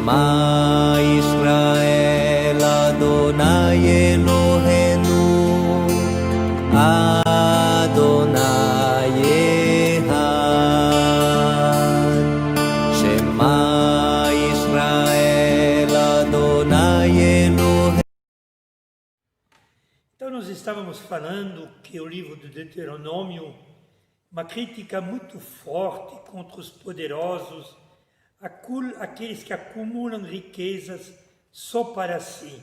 Shema Israel Adonai Eloheinu Adonai Echad. Shema Israel Adonai Eloheinu. Então nós estávamos falando que o livro do Deuteronômio, uma crítica muito forte contra os poderosos, aqueles que acumulam riquezas só para si.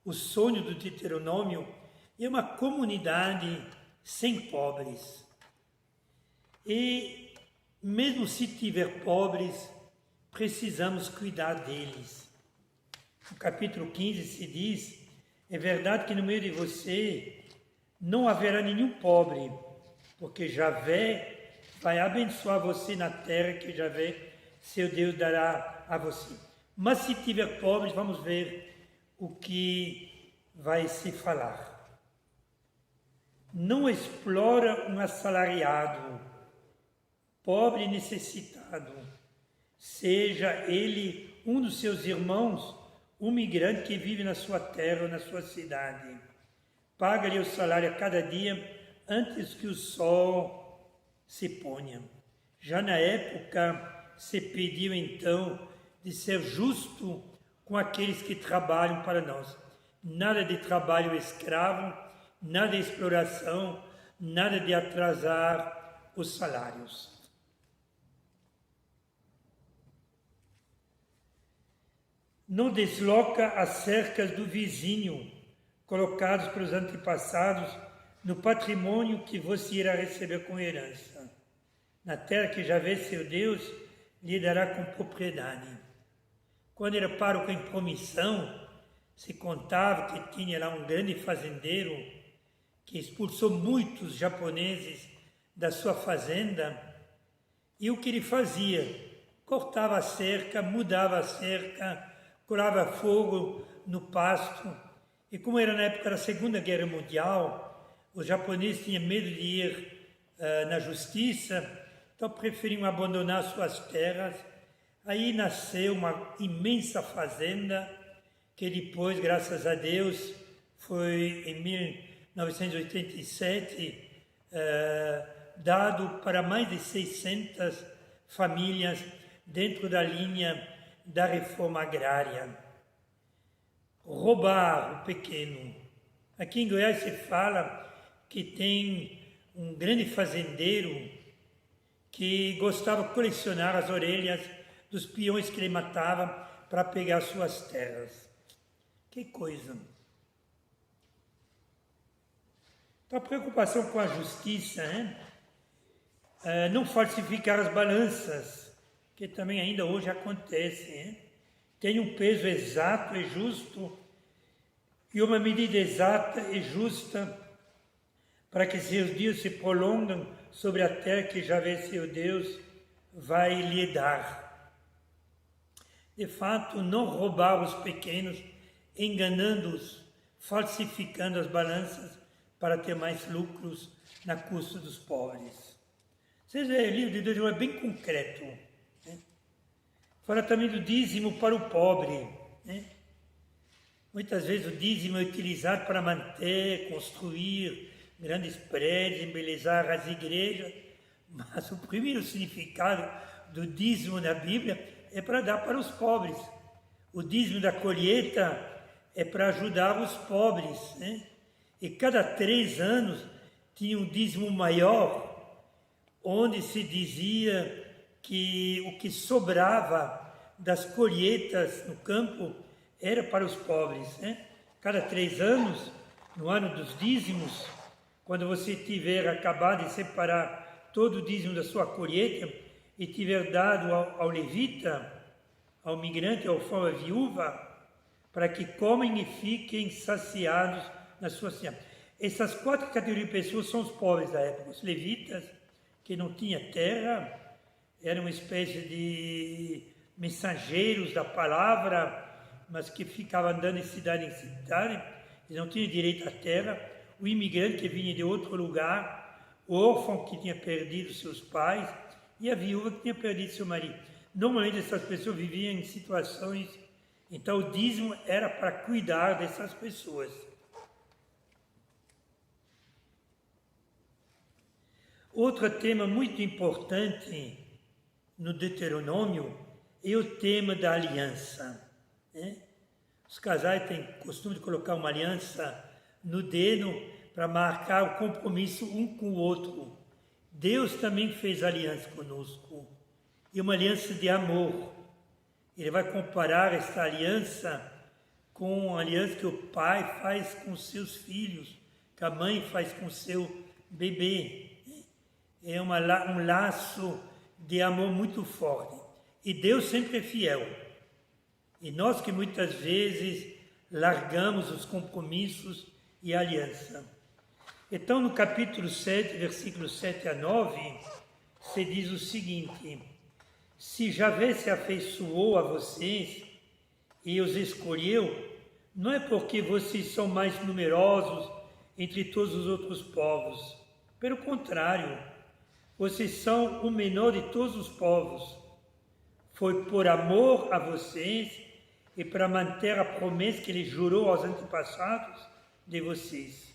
O sonho do Deuteronômio é uma comunidade sem pobres. E mesmo se tiver pobres, precisamos cuidar deles. No capítulo 15 se diz: é verdade que no meio de você não haverá nenhum pobre, porque Javé vai abençoar você na terra que Javé, seu Deus, dará a você. Mas se tiver pobres, vamos ver o que vai se falar. Não explora um assalariado, pobre e necessitado, seja ele um dos seus irmãos, um migrante que vive na sua terra ou na sua cidade. Paga-lhe o salário a cada dia antes que o sol se ponha. Já na época se pediu então de ser justo com aqueles que trabalham para nós. Nada de trabalho escravo, nada de exploração, nada de atrasar os salários. Não desloca as cercas do vizinho, colocados pelos antepassados no patrimônio que você irá receber com herança. Na terra que Javé, seu Deus, lhe dará com propriedade. Quando era pároco em promissão, se contava que tinha lá um grande fazendeiro que expulsou muitos japoneses da sua fazenda. E o que ele fazia? Cortava a cerca, mudava a cerca, colava fogo no pasto. E como era na época da Segunda Guerra Mundial, os japoneses tinham medo de ir na justiça, então preferiam abandonar suas terras. Aí nasceu uma imensa fazenda, que depois, graças a Deus, foi em 1987 dado para mais de 600 famílias dentro da linha da reforma agrária. Roubar o pequeno. Aqui em Goiás se fala que tem um grande fazendeiro que gostava de colecionar as orelhas dos peões que ele matava para pegar suas terras. Que coisa! Então a preocupação com a justiça, não falsificar as balanças, que também ainda hoje acontece, tem um peso exato e justo e uma medida exata e justa para que seus dias se prolongam sobre a terra que Javé, seu Deus, vai lhe dar. De fato, não roubar os pequenos, enganando-os, falsificando as balanças para ter mais lucros na custa dos pobres. Vocês veem, o livro de Deus é bem concreto. Fala também do dízimo para o pobre. Muitas vezes o dízimo é utilizado para manter, construir grandes prédios, embelezar as igrejas, mas o primeiro significado do dízimo na Bíblia é para dar para os pobres. O dízimo da colheita é para ajudar os pobres, E cada 3 anos tinha um dízimo maior, onde se dizia que o que sobrava das colheitas no campo era para os pobres. Cada 3 anos, no ano dos dízimos, quando você tiver acabado de separar todo o dízimo da sua colheita e tiver dado ao levita, ao migrante, ao órfão, à viúva, para que comem e fiquem saciados na sua cidade. Essas 4 categorias de pessoas são os pobres da época. Os levitas, que não tinham terra, eram uma espécie de mensageiros da palavra, mas que ficavam andando de cidade em cidade, eles não tinham direito à terra. O imigrante que vinha de outro lugar, o órfão que tinha perdido seus pais e a viúva que tinha perdido seu marido. Normalmente essas pessoas viviam em situações, então o dízimo era para cuidar dessas pessoas. Outro tema muito importante no Deuteronômio é o tema da aliança. Né? Os casais têm costume de colocar uma aliança no dedo para marcar o compromisso um com o outro. Deus também fez aliança conosco, e uma aliança de amor. Ele vai comparar esta aliança com a aliança que o pai faz com seus filhos, que a mãe faz com seu bebê. É um laço de amor muito forte. E Deus sempre é fiel. E nós que muitas vezes largamos os compromissos e a aliança. Então, no capítulo 7, versículos 7 a 9, se diz o seguinte: se Javé se afeiçoou a vocês e os escolheu, não é porque vocês são mais numerosos entre todos os outros povos. Pelo contrário, vocês são o menor de todos os povos. Foi por amor a vocês e para manter a promessa que ele jurou aos antepassados de vocês.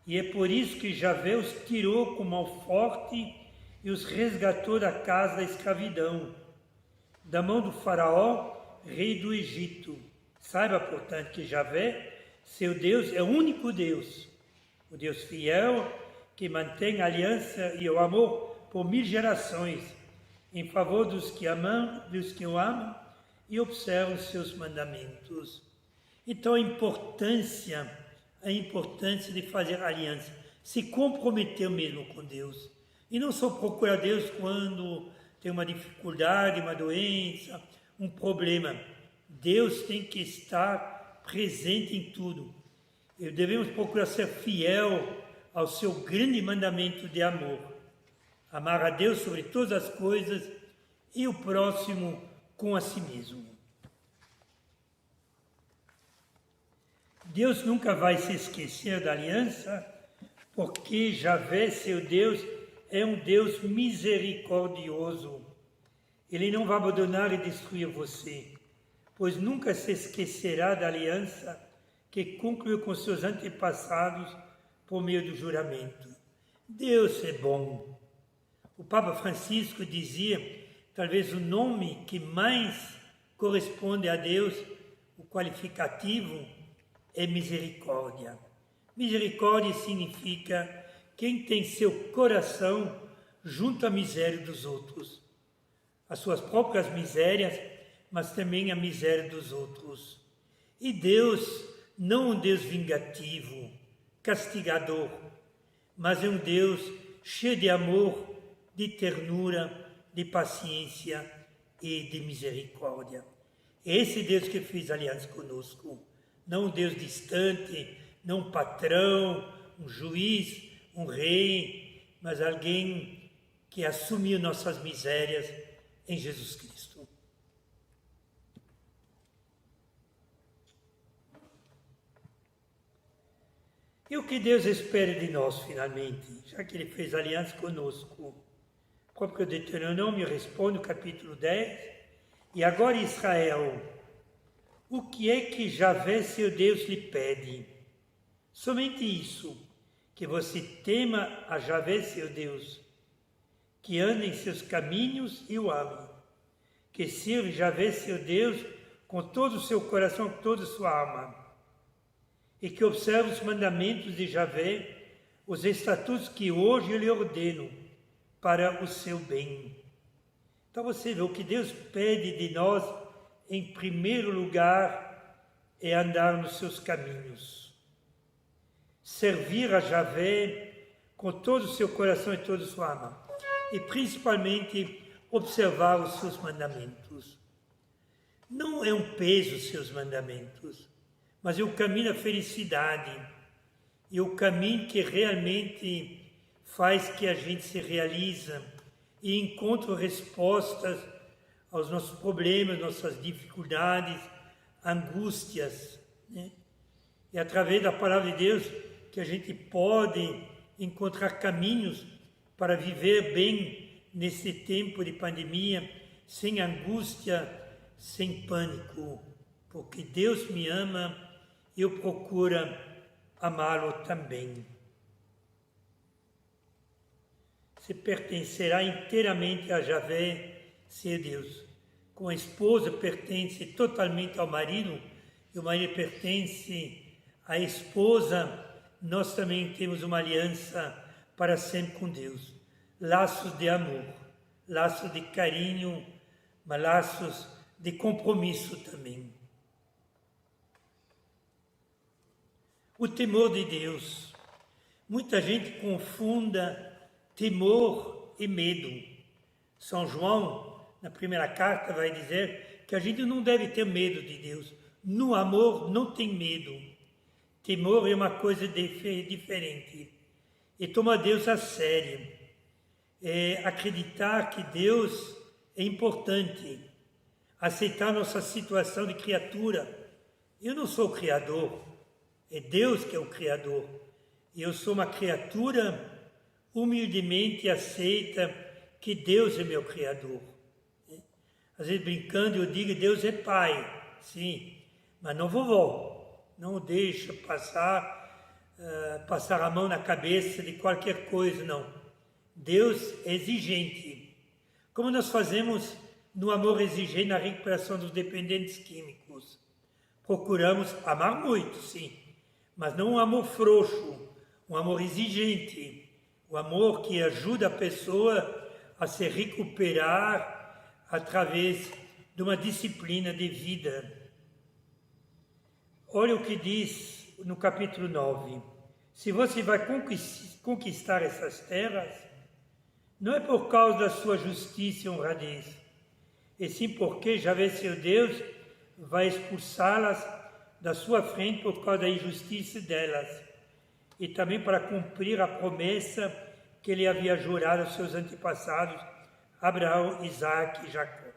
E é por isso que Javé os tirou com mão forte e os resgatou da casa da escravidão, da mão do faraó, rei do Egito. Saiba, portanto, que Javé, seu Deus, é o único Deus, o Deus fiel, que mantém a aliança e o amor por 1000 gerações, em favor dos que o amam e observam os seus mandamentos. Então a importância de fazer aliança, se comprometer mesmo com Deus. E não só procurar Deus quando tem uma dificuldade, uma doença, um problema. Deus tem que estar presente em tudo. E devemos procurar ser fiel ao seu grande mandamento de amor. Amar a Deus sobre todas as coisas e o próximo com a si mesmo. Deus nunca vai se esquecer da aliança, porque Javé, seu Deus, é um Deus misericordioso. Ele não vai abandonar e destruir você, pois nunca se esquecerá da aliança que concluiu com seus antepassados por meio do juramento. Deus é bom. O Papa Francisco dizia, talvez o nome que mais corresponde a Deus, o qualificativo, é misericórdia. Misericórdia significa quem tem seu coração junto à miséria dos outros, as suas próprias misérias, mas também a miséria dos outros. E Deus não é um Deus vingativo, castigador, mas é um Deus cheio de amor, de ternura, de paciência e de misericórdia. É esse Deus que fez aliança conosco, não um Deus distante, não um patrão, um juiz, um rei, mas alguém que assumiu nossas misérias em Jesus Cristo. E o que Deus espera de nós, finalmente, já que Ele fez aliança conosco? O próprio Deuteronômio responde no capítulo 10, e agora Israel, o que é que Javé, seu Deus, lhe pede? Somente isso, que você tema a Javé, seu Deus, que ande em seus caminhos e o ame, que sirva Javé, seu Deus, com todo o seu coração, com toda a sua alma, e que observe os mandamentos de Javé, os estatutos que hoje eu lhe ordeno, para o seu bem. Então você vê, o que Deus pede de nós, em primeiro lugar, é andar nos seus caminhos. Servir a Javé com todo o seu coração e toda a sua alma. E principalmente observar os seus mandamentos. Não é um peso os seus mandamentos, mas é o caminho da felicidade. É o caminho que realmente faz que a gente se realiza e encontra respostas aos nossos problemas, nossas dificuldades, angústias, né? E através da palavra de Deus que a gente pode encontrar caminhos para viver bem nesse tempo de pandemia sem angústia, sem pânico, porque Deus me ama e eu procuro amá-lo também. Se pertencerá inteiramente a Javé, seu Deus. Como a esposa pertence totalmente ao marido, e o marido pertence à esposa, nós também temos uma aliança para sempre com Deus. Laços de amor, laços de carinho, mas laços de compromisso também. O temor de Deus. Muita gente confunda temor e medo. São João, na primeira carta, vai dizer que a gente não deve ter medo de Deus. No amor não tem medo. Temor é uma coisa diferente. E tomar Deus a sério. É acreditar que Deus é importante. Aceitar nossa situação de criatura. Eu não sou o Criador. É Deus que é o Criador. E eu sou uma criatura humildemente aceita que Deus é meu Criador. Às vezes brincando eu digo, Deus é Pai, sim, mas não vovó. Não deixa passar a mão na cabeça de qualquer coisa, não. Deus é exigente. Como nós fazemos no amor exigente na recuperação dos dependentes químicos. Procuramos amar muito, sim, mas não um amor frouxo, um amor exigente. O amor que ajuda a pessoa a se recuperar através de uma disciplina de vida. Olha o que diz no capítulo 9. Se você vai conquistar essas terras, não é por causa da sua justiça e honradez, e sim porque Javé, seu Deus, vai expulsá-las da sua frente por causa da injustiça delas, e também para cumprir a promessa que ele havia jurado aos seus antepassados, Abraão, Isaque e Jacó.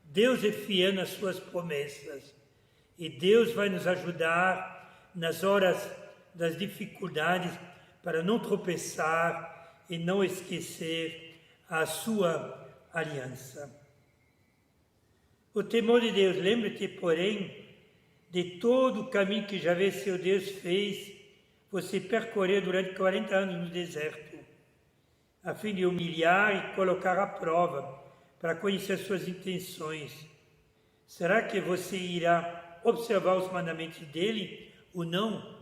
Deus é fiel nas suas promessas, e Deus vai nos ajudar nas horas das dificuldades para não tropeçar e não esquecer a sua aliança. O temor de Deus, lembre-te, porém, de todo o caminho que Javé, seu Deus, fez você percorrer durante 40 anos no deserto, a fim de humilhar e colocar à prova, para conhecer suas intenções. Será que você irá observar os mandamentos dele ou não?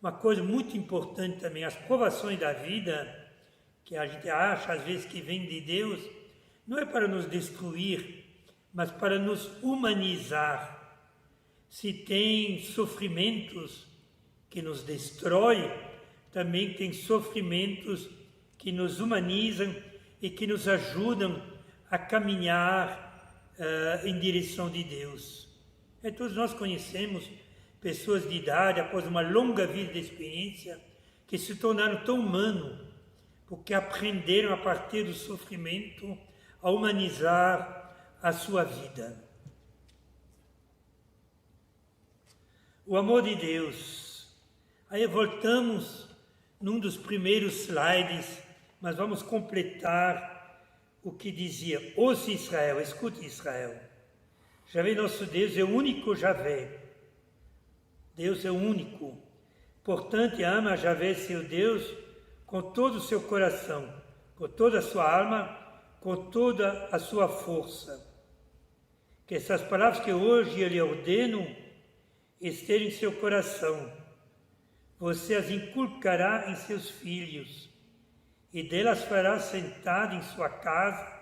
Uma coisa muito importante também, as provações da vida, que a gente acha às vezes que vem de Deus, não é para nos destruir, mas para nos humanizar. Se tem sofrimentos que nos destroem, também tem sofrimentos que nos humanizam e que nos ajudam a caminhar em direção de Deus. E todos nós conhecemos pessoas de idade, após uma longa vida de experiência, que se tornaram tão humanos, porque aprenderam a partir do sofrimento a humanizar a sua vida. O amor de Deus. Aí voltamos num dos primeiros slides, mas vamos completar o que dizia: ouça Israel, escute Israel. Javé, nosso Deus, é o único Javé. Deus é o único. Portanto, ama a Javé, seu Deus, com todo o seu coração, com toda a sua alma, com toda a sua força. Que essas palavras que hoje eu lhe ordeno estejam em seu coração. Você as inculcará em seus filhos, e delas fará sentado em sua casa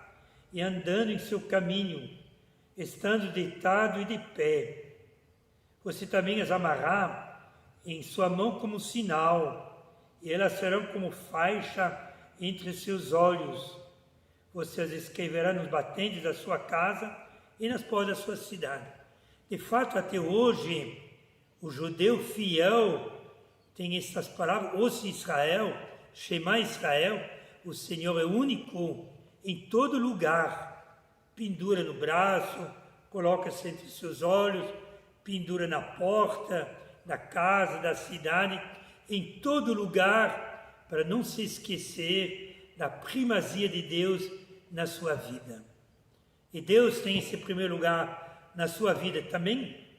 e andando em seu caminho, estando deitado e de pé. Você também as amarrá em sua mão como sinal, e elas serão como faixa entre os seus olhos. Você as escreverá nos batentes da sua casa e nas portas da sua cidade. De fato, até hoje, o judeu fiel tem essas palavras: ouça Israel, Shema Israel, o Senhor é único em todo lugar. Pendura no braço, coloca-se entre os seus olhos, pendura na porta da casa, da cidade, em todo lugar, para não se esquecer da primazia de Deus na sua vida. E Deus tem esse primeiro lugar na sua vida também?